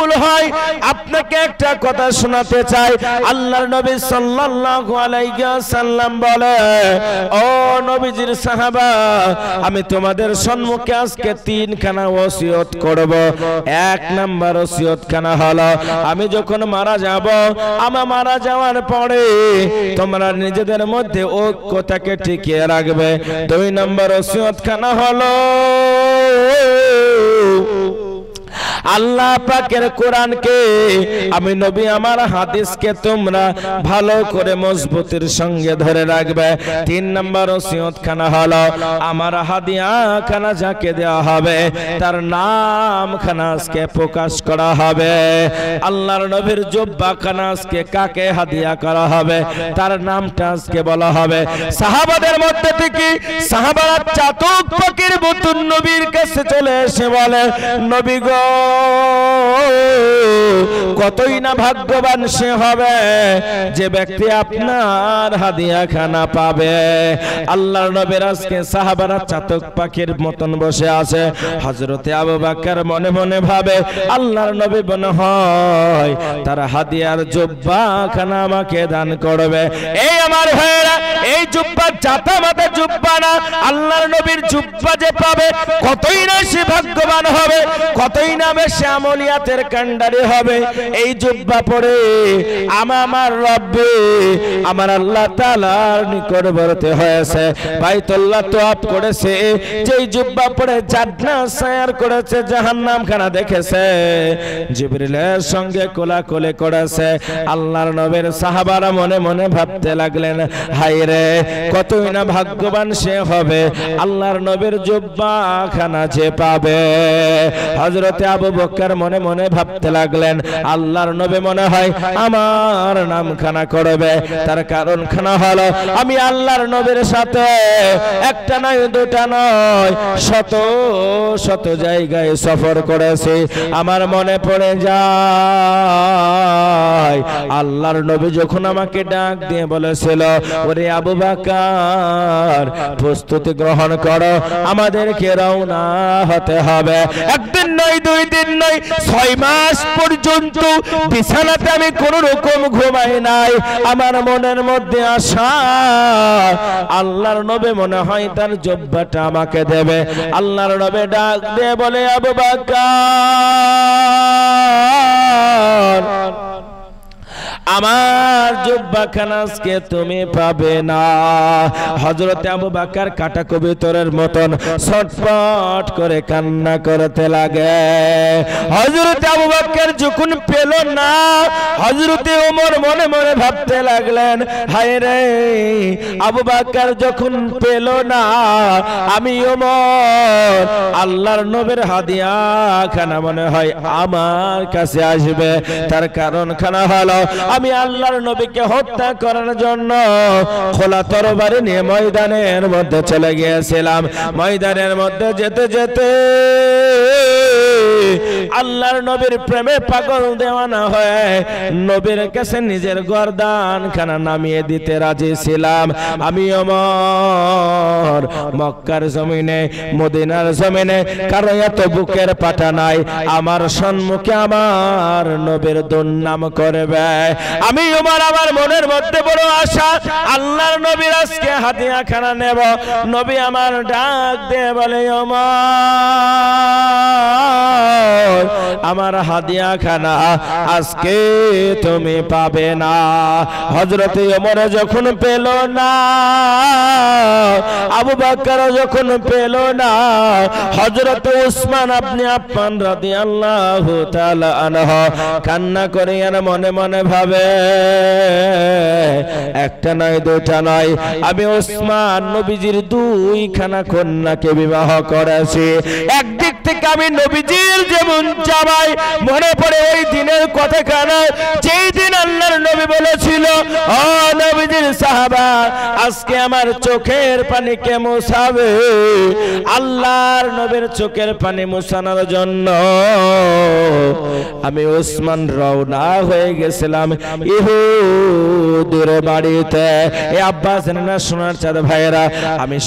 কবুল হয়। আপনাকে একটা কথা শোনাতে চাই, আল্লাহর নবী সাল্লাল্লাহু আলাইহি ওয়াসাল্লাম বলে, ও নবীজির সাহাবা, আমি তোমাদের সম্মুখে আজকে তিনখানা ওসিয়ত করব। এক নাম্বার ওসিয়তখানা হলো, আমি যখন মারা যাব, আমার মারা যাওয়ার পরে তোমরা নিজেদের মধ্যে ঐক্যতাকে টিকিয়ে রাখবে। দুই নাম্বার ওসিয়তখানা হলো, আল্লাহ পাকের কোরআনকে, আমি নবী আমার হাদিসকে তোমরা ভালো করে মজবুতির সঙ্গে ধরে রাখবে। তিন নম্বর ওসিয়তখানা হলো, আমার হাদিয়া খানা যাকে দেওয়া হবে তার নাম খানা আজকে প্রকাশ করা হবে। আল্লাহর নবীর জুব্বা খানা আজকে কাকে হাদিয়া করা হবে তার নামটা আজকে বলা হবে। সাহাবাদের মধ্যে থেকে সাহাবারা চাতক পাখির মতন নবীর কাছে চলে এসে বলে, নবী গো, কতই না ভাগ্যবান সে হবে যে ব্যক্তি আপনার হাদিয়া খানা পাবে। আল্লাহর নবীর আজকে সাহাবারা চাতক পাখির মতন বসে আছে। হযরতে আবু বকর মনে মনে ভাবে, আল্লাহর নবী মনে হয় তার হাদিয়ার জুব্বা খানা আমাকে দান করবে। এই আমার ভাইরা, এই জুব্বা চাপা মাথা জুব্বা না, আল্লাহর নবীর জুব্বা যে পাবে কতই না সে ভাগ্যবান হবে, কতই না সে আমলিয়াতের কান্ডারি হবে। এই জুব্বা পরে আমার রব্বে, আমার আল্লাহ তাআলার নিকটবর্তী হয়েছে, বাইতুল্লাহ তওয়াফ করেছে, যেই জুব্বা পরে জান্নাত সয়ার করেছে, জাহান্নাম খানা দেখেছে, জিবরিলের সঙ্গে কোলাকুলি করেছে। আল্লাহর নবীর সাহাবারা মনে মনে ভাবতে লাগলেন, হায় রে, কতই না ভাগ্যবান সে হবে আল্লাহর নবীর জুব্বা খানা যে পাবে। হযরতে আবু বকর মনে মনে ভাবতে লাগলেন, আল্লাহর নবী মনে হয় আমার নাম খানা করবে। তার কারণ খানা হলো, আমি আল্লাহর নবীর সাথে একটা নয় দুটা নয় শত শত জায়গায় সফর করেছি। আমার মনে পড়ে যায় আল্লাহর নবী যখন আমাকে ডাক দিয়ে বলেছিল, ওরে আবু বকর, প্রস্তুতি গ্রহণ করো, আমাদেরকে রওনা হতে হবে। একদিন নয়, দুই দিন নয়, 6 মাস পর্যন্ত বিছানাতে আমি কোন রকম ঘুমাই নাই। আমার মনের মধ্যে আশা, আল্লাহর নবী মনে হয় তার জুব্বাটা আমাকে দেবে। আল্লাহর নবী ডাক দিয়ে বলে, আবু বকর, আমার জুব্বা খানা আজকে তুমি পাবে না। হযরতে আবু বকর কাটা কবুতরের মতন ছটফট করে কান্না করতে লাগে। হযরতে আবু বকর যখন পেল না, হযরতে ওমর মনে মনে ভাবতে লাগলেন, হায় রে, আবু বকর যখন পেল না, আমি ওমর আল্লাহর নবীর হাদিয়া খানা মনে হয় আমার কাছে আসবে। তার কারণ খানা হলো, আমি আল্লাহর নবীকে হত্যা করার জন্য খোলা তরবারি নিয়ে ময়দানের মধ্যে চলে গিয়েছিলাম। ময়দানের মধ্যে যেতে যেতে আল্লাহর নবীর প্রেমে পাগল দেওয়ানা হয়ে নবীর কাছে নিজের গর্দান খানা নামিয়ে দিতে রাজি ছিলাম। আমি ওমর মক্কার জমিনে, মদিনার জমিনে কারো এত বুকের পাটা নাই আমার সম্মুখে আমার নবীর দুর্নাম করবে। আমি ওমর, আমার মনের মধ্যে বড় আশা, আল্লাহর নবীর আজকে হাদিয়া খানা নেব। নবী আমার ডাক দিয়ে বলে, ওমর, আমার হাদিয়া খানা আজকে তুমি পাবে না। হযরতে ওমর যখন পেল না, আবু বকর যখন পেল না, হযরতে উসমান ইবনে আফফান রাদিয়াল্লাহু তাআলা আনহু কান্না করে আর মনে মনে ভাবে, একটা নয় দুটা নয়, আমি উসমান নবীজির 2খানা কন্যাকে বিবাহ করেছি। একদিক থেকে আমি নবীজির যেমন জামাই, মনে পড়ে ওই দিনের কথা কানা, যেই দিন আল্লাহর নবী বলেছিল, ও নবীজির সাহাবা, আজকে আমার চোখের পানি কে মুছাবে? আল্লাহর নবীর চোখের পানি মুছানোর জন্য আমি ওসমান রওনা হয়ে গেছিলাম ইহুদের বাড়িতে। এই আব্বাস জানেনা সোনার চাঁদ ভাইয়েরা, আমি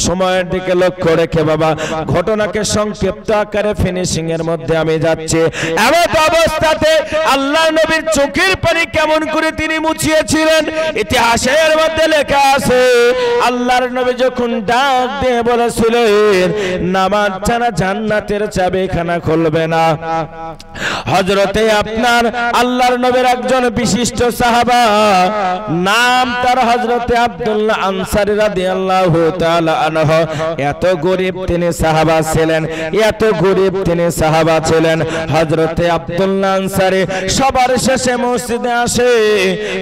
সময়ের দিকে লক্ষ্য রেখে বাবা ঘটনাকে সংক্ষিপ্ত আকারে ফিনিশিং এর মধ্যে আমি যাচ্ছি। এমন অবস্থাতে আল্লাহর নবীর চোখের পানি কেমন করে তিনি মুছিয়েছিলেন ইতিহাসের মধ্যে লেখা আছে। আল্লাহর নবী যখন ডাক দিয়ে বলেছিলেন নামাজ ছাড়া জান্নাতের চাবিখানা খুলবে না, হযরতে আপনার আল্লাহর নবীর একজন বিশিষ্ট সাহাবা, নাম তার হযরতে আব্দুল্লাহ আনসারী রাদিয়াল্লাহু তাআলা আনহু। এত গরীব তিনি সাহাবা ছিলেন, এত গরীব তিনি সাহাবা ছিলেন। হযরতে আব্দুল্লাহ আনসারী সবার শেষে মসজিদে আসে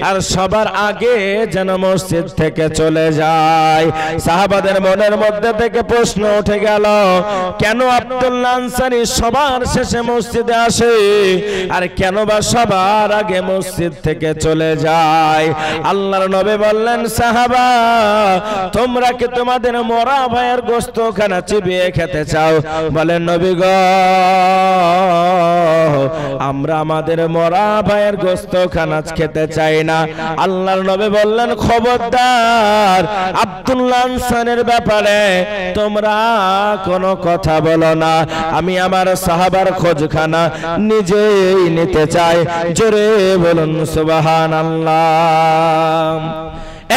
আর সবার আগে যেন মসজিদ থেকে চলে যায়। সাহাবাদের মনের মধ্যে থেকে প্রশ্ন উঠে গেল, কেন আব্দুল্লাহ আনসারী সবার শেষে মসজিদে আসে আর কেন বা সবার আগে মসজিদ থেকে চলে যায়? আল্লাহর নবী বললেন, সাহাবা তোমরা কি তোমাদের মরা ভাইয়ের গোশত খানা চিবিয়ে খেতে চাও? বলেন নবী গো, আমরা আমাদের মরা ভাইয়ের গোশত খানা খেতে চাই না। আল্লাহর নবী বললেন, খবরদার আব্দুল্লাহ আনসারীর ব্যাপারে তোমরা কোনো কথা বলো না, আমি আমার সাহাবার খোঁজখানা নিজেই নিতে চাই। জোরে বলুন সুবহানাল্লাহ।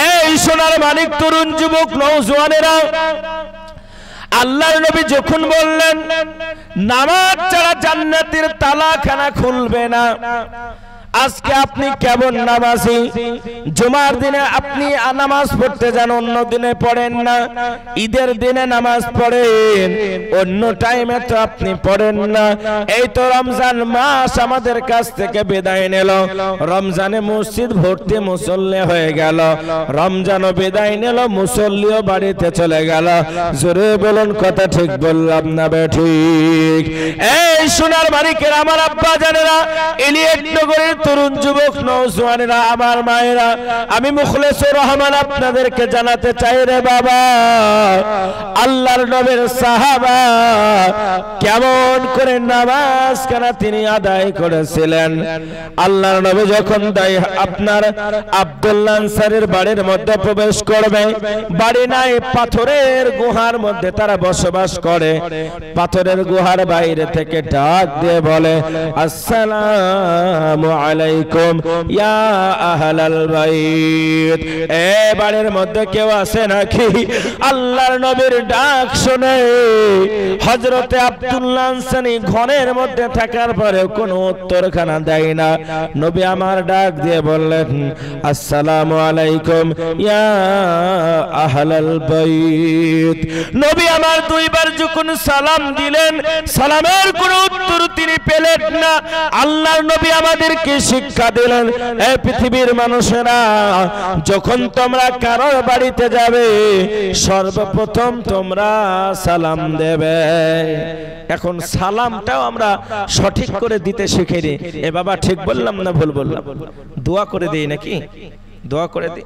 এই সোনার মানিক তরুণ যুবক নওজোয়ানেরা, আল্লাহর নবী যখন বললেন নামাজ ছাড়া জান্নাতের তালাখানা খুলবে না, আজকে আপনি কেমন নামাজি? জুমার দিনে আপনি নামাজ পড়তে যান, অন্য দিনে পড়েন না। ঈদের দিনে নামাজ পড়েন, অন্য টাইমে তো আপনি পড়েন না। এই তো রমজান মাস আমাদের কাছ থেকে বিদায় নিল, রমজানে মসজিদ ভর্তি মুসল্লি হয়ে গেল, রমজানও বিদায় নিল, মুসল্লিও বাড়িতে চলে গেল। জোরে বলুন কথা ঠিক বললাম না ঠিক? এই সোনার মানিকের আমার আব্বা জানেরা, ইলিয়েট নগরের তরুণ যুবক নওজোয়ানেরা, আমার মায়েরা, আমি মুখলেসুর রহমান আপনাদেরকে জানাতে চাই রে বাবা, আল্লাহর নবীর সাহাবা কেমন করে নামাজ কানা তিনি আদায় করেছিলেন। আল্লাহর নবী যখন আপনার আব্দুল্লাহ আনসারীর বাড়ির মধ্যে প্রবেশ করবে, বাড়ি নাই, পাথরের গুহার মধ্যে তারা বসবাস করে। পাথরের গুহার বাইরে থেকে ডাক দিয়ে বলে, আসসালামু আলাইকুম ইয়া আহলাল বাইত। এ বাড়ির মধ্যে কেউ আছে নাকি? আল্লাহর নবীর ডাক শুনে হযরতে আব্দুল্লাহ আনসারী ঘরের মধ্যে থাকার পরেও কোনো উত্তরখানা দেয় না। নবী আমার ডাক দিয়ে বললেন, আসসালামু আলাইকুম ইয়া আহলাল বাইত। নবী আমার দুইবার যখন সালাম দিলেন, সালামের কোনো উত্তর তিনি পেলেন না। আল্লাহর নবী আমাদেরকে শিক্ষা দিলেন, এই পৃথিবীর মানুষেরা, যখন তোমরা কারোর বাড়িতে যাবে সর্বপ্রথম তোমরা সালাম দেবে। এখন সালামটাও আমরা সঠিক করে দিতে শিখে নি। এ বাবা ঠিক বললাম না ভুল বললাম? দোয়া করে দেই নাকি? দোয়া করে দিই।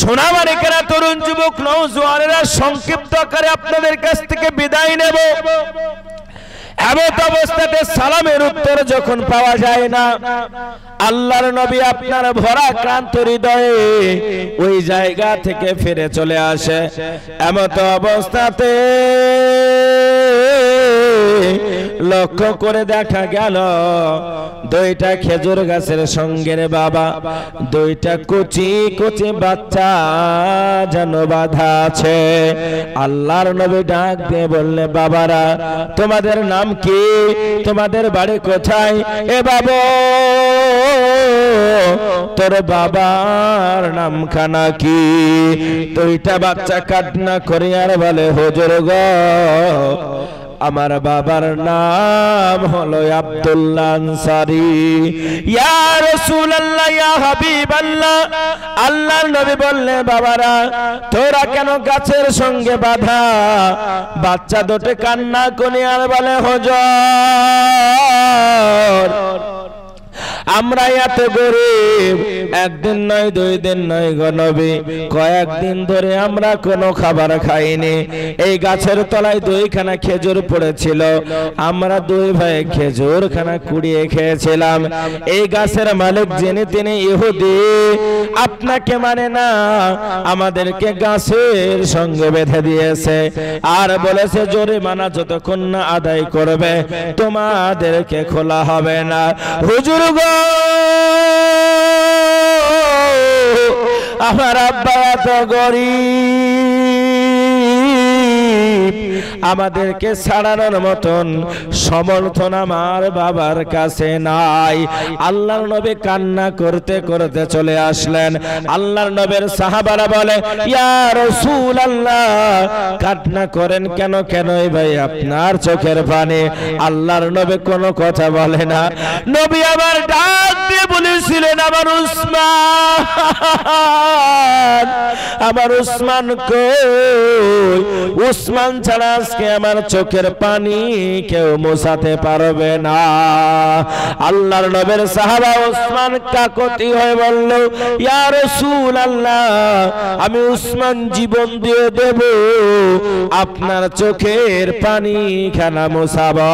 সোনা মানিকেরা, তরুণ যুবক নওজোয়ানেরা, সংক্ষিপ্ত আকারে আপনাদের কাছ থেকে বিদায় নেব। এমন অবস্থাতে সালামের উত্তর যখন পাওয়া যায় না, আল্লাহর নবী আপনার ভরা ক্লান্ত হৃদয়ে ওই জায়গা থেকে ফিরে চলে আসে। এমন অবস্থাতে লক্ষ্য করে দেখা গেল দুইটা খেজুর গাছের সঙ্গে রে বাবা দুইটা কুচি কুচি বাচ্চা যেন বাঁধা আছে। আল্লাহর নবী ডাক দিয়ে বললে, বাবারা তোমাদের নাম কি? তোমাদের বাড়ি কোথায়? এ বাবা তোর বাবার নাম খানা কি? দুইটা বাচ্চা কান্না করে আর বলে, হুজুর গো আমার বাবার নাম হলো আব্দুল্লাহ আনসারী। ইয়া রাসূলুল্লাহ, ইয়া হাবিবাল্লাহ। আল্লাহর নবী বললেন, বাবারা তোরা কেন গাছের সঙ্গে বাঁধা? বাচ্চা দুটো কান্না করে আর বলে, হুজুর আমরা এত গরিব, একদিন নয় দুই দিন নয় গো নবী, কয়েকদিন ধরে আমরা কোনো খাবার খাইনি। এই গাছের তলায় দুইখানা খেজুর পড়েছিল, আমরা দুই ভাই খেজুর খানা কুড়িয়ে খেয়েছিলাম। এই গাছের মালিক যিনি তিনি ইহুদি, আপনাকে মানে না, আমাদেরকে গাছের সঙ্গে বেঁধে দিয়েছে আর বলেছে জরিমানা যতক্ষণ না আদায় করবে তোমাদেরকে খোলা হবে না। হুজুর গো, আমার আব্বা এত গরিব, আমাদেরকে ছাড়ানোর মতন সমর্থন আমার বাবার কাছে নাই। আল্লাহর নবী কান্না করতে করতে চলে আসলেন। আল্লাহর নবীর সাহাবারা বলে, ইয়া রাসূলুল্লাহ, কান্না করেন কেন? কেন ভাই আপনার চোখের পানি? আল্লাহর নবী কোনো কথা বলে না। নবী আবার ডাক দিয়ে বলেছিলেন, আমার উসমান, আমার উসমান কই? উসমান ছাড়া আজকে আমার চোখের পানি কেউ মোছাতে পারবে না। আল্লাহর নবীর সাহাবা উসমান কাকতি হয়ে বলল, ইয়া রাসূলুল্লাহ, আমি উসমান জীবন দিয়ে দেব, আপনার চোখের পানি খানা মোছাবো।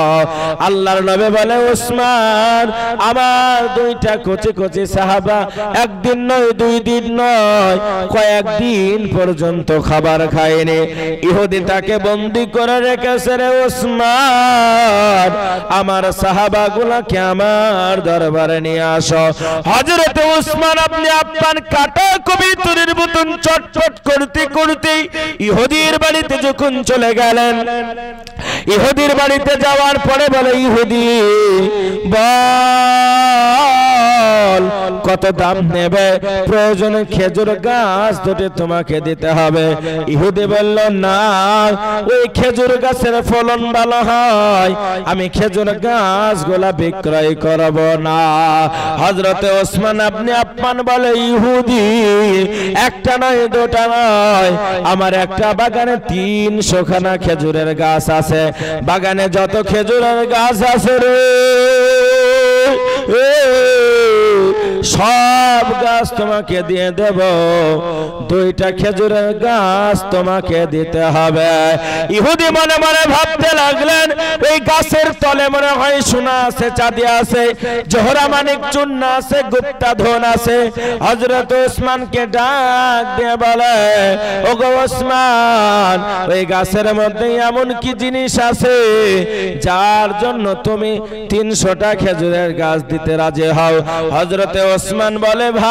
আল্লাহর নবী বলে, উসমান, আমার দুইটা কচি কচি সাহাবা একদিন নয় দুই দিন নয় কয়েকদিন পর্যন্ত খাবার খায়নি। ইহুদি তাকে বন্দী করে রেখেছে রে উসমান, আমার সাহাবাগুলোকে আমার দরবারে নিয়ে আসো। হযরত উসমান আপনি আপ্পান কাটা কবিতরের মতন চটচট করতে করতে ইহুদির বাড়িতে যখন চলে গেলেন, ইহুদির বাড়িতে যাওয়ার পরে বলে, ইহুদি বল কত দাম নেবে? প্রয়োজনে খেজুর গাছ দুটি তোমাকে দিতে হবে। ইহুদি বলল, না, ওই খেজুর গাছের ফলন ভালো হয়, আমি খেজুর গাছগুলা বিক্রয় করব না। হযরতে ওসমান আপনি আপ্পান বলে, ইহুদি একটা নয় দুটা নয়, আমার একটা বাগানে 300 খানা খেজুরের গাছ আছে, বাগানে যত খেজুরের গাছ আছে রে সব গাছ তোমাকে দিয়ে দেব, দুইটা খেজুরের গাছ তোমাকে দিতে হবে। ইহুদি মনে মনে ভাবতে লাগলেন, এই গাছের তলে মনে হয় সোনা আছে, চাঁদি আছে, জোহরা মানিক চূর্ণ আছে, গুপ্তা ধন আছে। হযরত ওসমানকে ডাক দিয়ে বলে, ওগো ওসমান, ওই গাছের মধ্যে এমন কি জিনিস আছে যার জন্য তুমি 300টা খেজুরের গাছ দিতে রাজি হও? হযরতে ওসমান বলে, ভাই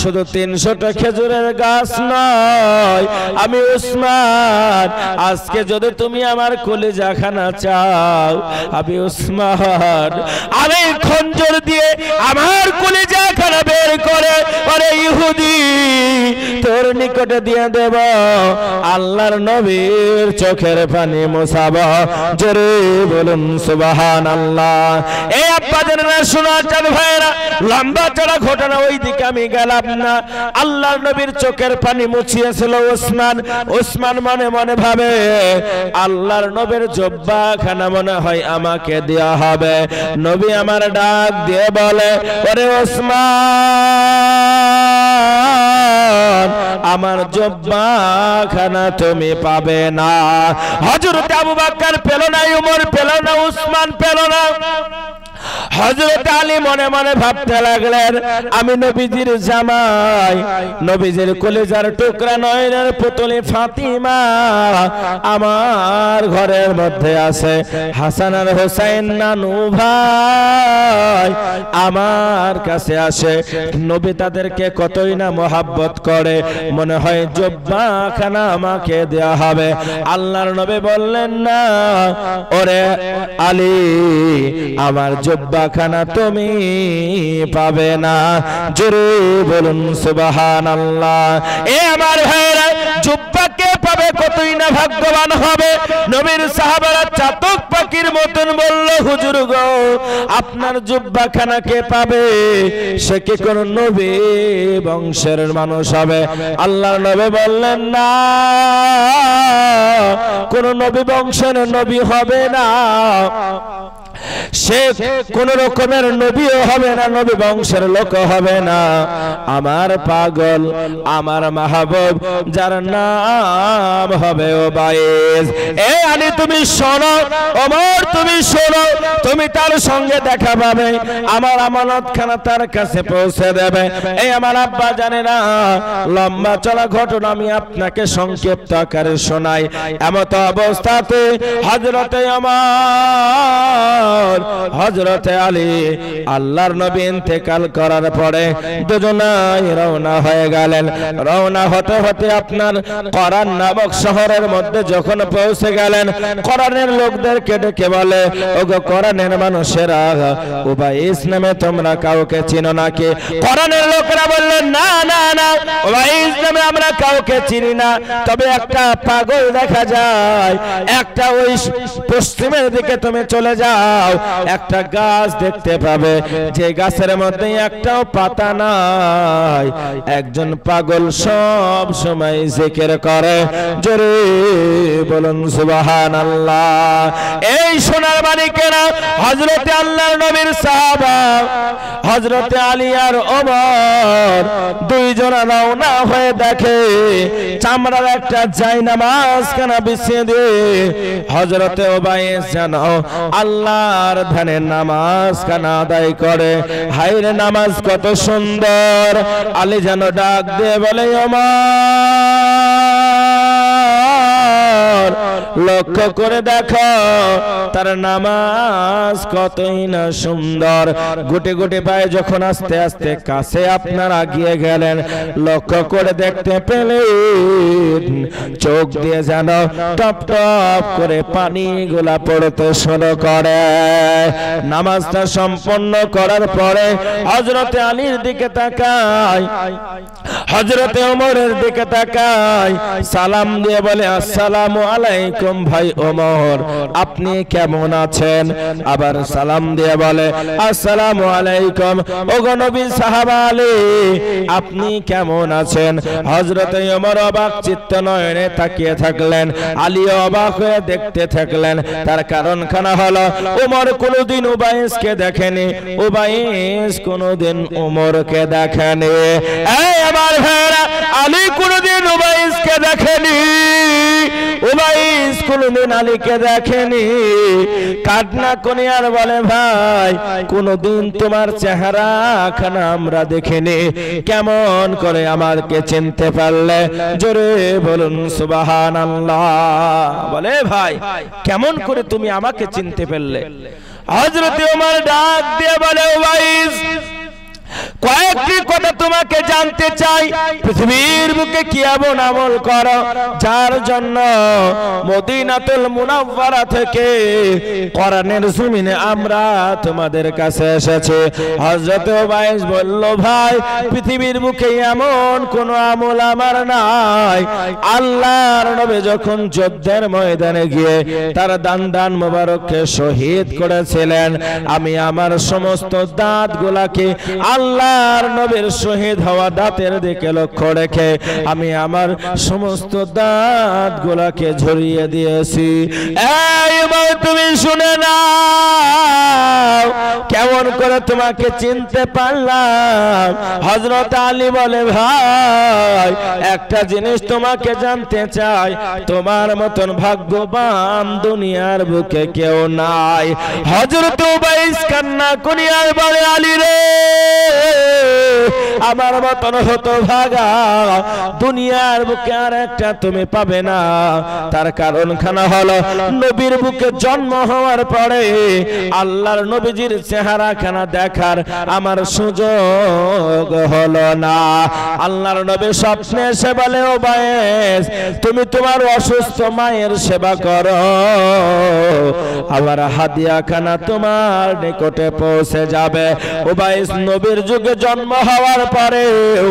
শুধু 300টা খেজুরের গাছ নয়, আমি ওসমান, আজকে যদি তুমি আমার কলিজা খানা চাও, আমি ওসমান, আমি খঞ্জর দিয়ে আমার কলিজা খানা বের করে আরে ইহুদি তোর নিকটে দিয়ে দেব। আল্লাহর নবীর চোখের পানি মোছাবো। জোরে বলুন সুবহানাল্লাহ। এই আব্বাজানেরা, শোনা চাঁদ ভাইরা, লম্বা চড়া ঘটনা, ওই দিকে আমি গেলাম না। আল্লাহর নবীর চোখের পানি মুছিয়েছিল ওসমান। ওসমান মনে মনে ভাবে, আল্লাহর নবীর জব্বা খানা মনে হয় আমাকে দেয়া হবে। নবী আমার ডাক দিয়ে বলে, ওরে ওসমান, আমার জব্বা খানা তুমি পাবে না। হযরত আবু বকর পেল না, উমর পেল না, উসমান পেল না। হযরত আলী মনে মনে ভাবতে লাগলেন, আমি নবীজির জামাই, নবীজির কলিজার টুকরা নয়নের পুতলি ফাতিমা আমার ঘরের মধ্যে আছে, হাসান আর হোসেন নানু ভাই আমার কাছে আসে, নবী তাদেরকে কতই না মোহাব্বত করে, মনে হয় জব্বা খানা আমাকে দেয়া হবে। আল্লাহর নবী বললেন, না ওরে আলী, আমার জব্বা খানা তুমি পাবে না। জোরে বলুন সুবহানাল্লাহ। এ আমার ভাইরা, জব্বা কে পাবে? কতই না ভাগ্যবান হবে। নবীর সাহাবারা চাতক পাখির মতন বলল, হুজুর গো, আপনার জব্বা খানা কে পাবে? সে কি কোন নবী বংশের মানুষ হবে? আল্লাহর নবী বললেন, না, কোন নবী বংশের নবী হবে না। সে কোন রকমের নবীও হবে না, নবী বংশের লোক হবে না, আমার পাগল আমার মাহবুব যার নাম হবে উবাইস। এ আলী তুমি শোনো, ওমর তুমি শোনো, তুমি তার সঙ্গে দেখা পাবে, আমার আমানতখানা তার কাছে পৌঁছে দেবে। এই আমার আব্বা জানে না, লম্বা চলা ঘটনা আমি আপনাকে সংক্ষিপ্ত আকারে শোনাই। এমত অবস্থাতে হযরতে ওমর হযরতে আলী আল্লাহর নবী ইন্তেকাল করার পরে দুজনাই রওনা হয়ে গেলেন। রওনা হতে হতে আপনার কোরআন নামক শহরের মধ্যে যখন পৌঁছে গেলেন, কোরআনের লোকদেরকে ডেকে বলে, ওগো কোরআনের মানুষেরা, উবাইস নামে তোমরা কাউকে চিনো নাকি? কোরআনের লোকেরা বললেন, না না না, উবাইস নামে আমরা কাউকে চিনি না, তবে একটা পাগল দেখা যায়। একটা ওই পশ্চিমের দিকে তুমি চলে যাও, একটা গাছ দেখতে পাবে, যে গাছের মধ্যে একটাও পাতা নাই। একজন পাগল সব সময় জিকির করে, জোরে বলুন সুবহানাল্লাহ। এই সোনার মানিকেরা হযরতে আল্লাহর নবীর সাহাবা হযরতে আলী আর ওমর দুইজন রওনা হয়ে দেখে চামড়ার একটা জায়নামাজখানা বিছিয়ে দিয়ে হযরতে উবাইস যেন আল্লাহর ধ্যানে নামাজখানা আদায় করে। হায়রে নামাজ কত সুন্দর! আলী যেন ডাক দিয়ে বলে, ওমর লক্ষ্য করে দেখো তার নামাজ কতই না সুন্দর। গুটি গুটি পায়ে যখন আস্তে আস্তে কাছে আপনার আগিয়ে গেলেন, লক্ষ্য করে দেখতে পেলেন চোখ দিয়ে যেন টপ টপ করে পানিগুলা পড়তে শুরু করে। নামাজটা সম্পন্ন করার পরে হযরতে আলীর দিকে তাকায়, হযরতে ওমরের দিকে তাকায়, সালাম দিয়ে বলে, আসসালামু আলাইকুম ভাই ওমর, আপনি কেমন আছেন? আবার সালাম দিয়ে বলে, আসসালামু আলাইকুম ওগো নবী সাহাবা আলী, আপনি কেমন আছেন? হযরতে ওমর অবাক চিত্ত নয়নে তাকিয়ে থাকলেন, আলী অবাক হয়ে দেখতে থাকলেন। তার কারণখানা হলো, ওমর কোনোদিন উবাইসকে দেখেনি, উবাইস কোনোদিন ওমরকে দেখেনি। এই আমার ভাইরা, আলী কোনোদিন উবাইসকে দেখেনি, উবাইস কোনোদিন আলীকে দেখেনি। কাটনা কোনি আর বলে, ভাই কোনোদিন তোমার চেহারা খানা আমরা দেখিনি, কেমন করে আমাকে চিনতে পারলে? জোরে বলুন সুবহানাল্লাহ। বলে, ভাই কেমন করে তুমি আমাকে চিনতে পারলে? হযরত ওমর ডাক দিয়ে বলে, উবাইস কয়েকটি কথা তোমাকে জানতে চাই। পৃথিবীর বুকে কি এমন আমল করো যার জন্য মদিনাতুল মুনাওয়ারা থেকে কোরআনের জমিনে আমরা তোমাদের কাছে এসেছি? হযরত উবাইস বলল, ভাই পৃথিবীর বুকে এমন কোন আমল আমার নাই। আল্লাহর নবী যখন যুদ্ধের ময়দানে গিয়ে তার দান মোবারককে শহীদ করেছিলেন, আমি আমার সমস্ত দাঁতগুলাকে আল্লাহর নবীর শহীদ হওয়া দাঁতের দিকে লক্ষ্য রেখে আমি আমার সমস্ত দাঁতগুলাকে ঝরিয়ে দিয়েছি। এইবার তুমি শুনে নাও, কেমন করে তোমাকে চিনতে পারলাম? হযরত আলী বলে, ভাই একটা জিনিস তোমাকে জানতে চাই, তোমার মতন ভাগ্যবান দুনিয়ার বুকে কেউ নাই। হযরত উবাইস কান্না করে আর বলে, আলী রে, আমার মতন হতভাগা দুনিয়ার বুকে আর একটা তুমি পাবে না। তার কারণ খানা হলো, নবীর বুকে জন্ম হওয়ার পরে আল্লাহর নবীজির চেহারা খানা দেখার আমার সুযোগ হলো না। আল্লাহর নবী স্বপ্নে এসে বলে, উবাইস তুমি তোমার অসুস্থ মায়ের সেবা করো, আমার হাদিয়া খানা তোমার নিকটে পৌঁছে যাবে। উবাইস নবীর যুগে জন্ম হওয়ার পরেও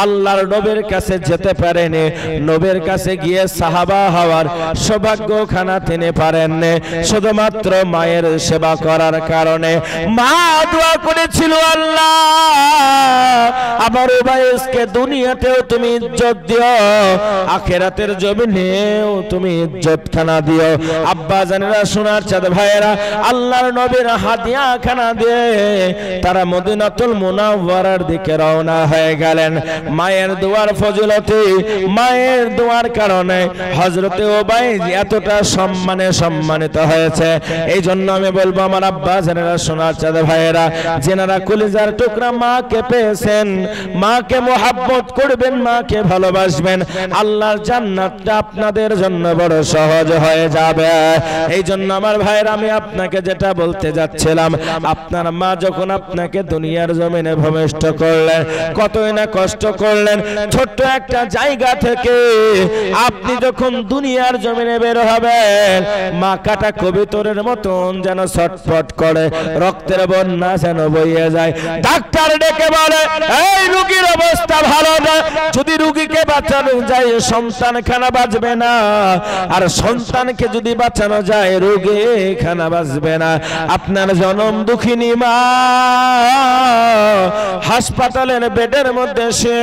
আল্লাহর নবীর কাছে যেতে পারেনি, নবীর কাছে গিয়ে সাহাবা হওয়ার সৌভাগ্যখানা তিনি পারেননি, শুধুমাত্র মায়ের সেবা করার কারণে। মা দোয়া করেছিল, আল্লাহ আমার উবাইসকে দুনিয়াতেও তুমি ইজ্জত দিও, আখিরাতের জমিনেও তুমি ইজ্জত খানা দিও। আব্বা জানেরা, সোনার চাঁদ ভাইয়েরা, আল্লাহর নবীর হাদিয়া খানা দিয়ে তারা মদিনাতুল মুনাওয়ারার দিকে রওনা হয়ে গেলেন। মায়ের দোয়ার ফজিলতে, মায়ের দোয়ার কারণে হযরতে উবাইস এতটা সম্মানিত হয়েছে। এই জন্য আমি বলবো আমার আব্বা জানেরা, সোনার চাঁদ ভাইয়েরা, যেনারা কলিজার টুকরা মাকে পেয়েছেন, মাকে মোহাব্বত করবেন, মাকে ভালোবাসবেন, আল্লাহর জান্নাতটা আপনাদের জন্য বড় সহজ হয়ে যাবে। এই জন্য আমার ভাইয়েরা, আমি আপনাকে যেটা বলতে যাচ্ছিলাম, আপনার মা যখন আপনাকে দুনিয়ার জমিনে ভূমিষ্ঠ করলেন, কতই না কষ্ট করলেন। ছোট্ট একটা জায়গা থেকে আপনি যখন দুনিয়ার জমিনে বের হবেন, মা কাটা কবিতরের মতন যেন ছটফট করে, রক্তের বন্যা যেন বইয়ে যায়। ডাক্তার ডেকে বলে, এই রোগীর অবস্থা ভালো না, যদি রোগীকে বাঁচানো যায় সন্তান খানা বাঁচবে না, আর সন্তানকে যদি বাঁচানো যায় রোগী খানা বাঁচবে না। আপনার জনম দুঃখিনী মা হাসপাতালের বেডের মধ্যে সে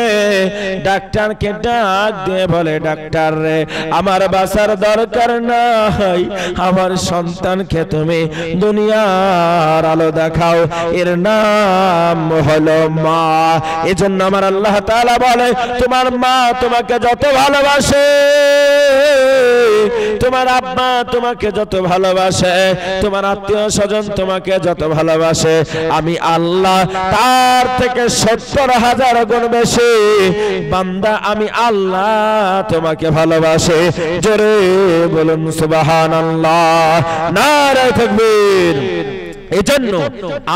ডাক্তারকে ডাক দিয়ে বলে, ডাক্তার রে, আমার বাঁচার দরকার নাই, আমার সন্তানকে তুমি দুনিয়ার আলো দেখাও, এর নাম হলো মা। এজন্য আমার আল্লাহ তাআলা বলে, তোমার মা তোমাকে যত ভালোবাসে, তোমার আব্বা তোমাকে যত ভালোবাসে, তোমার আত্মীয় স্বজন তোমাকে যত ভালোবাসে, আমি আল্লাহ তার থেকে 70,000 গুণ বেশি বান্দা আমি আল্লাহ তোমাকে ভালোবাসে। জোরে বলুন সুবহানাল্লাহ, নারে তাকবীর। এজন্য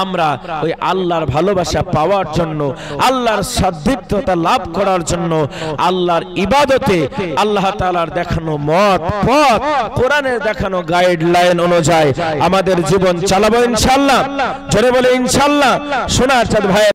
আমরা ওই আল্লাহর ভালোবাসা পাওয়ার জন্য, আল্লাহর সান্নিধ্যতা লাভ করার জন্য, আল্লাহর ইবাদতে আল্লাহ তাআলার দেখানো পথ, কোরআনের দেখানো গাইডলাইন অনুযায়ী আমাদের জীবন চালাবো ইনশাআল্লাহ। জোরে বলে ইনশাআল্লাহ। সোনার চাঁদ ভাই।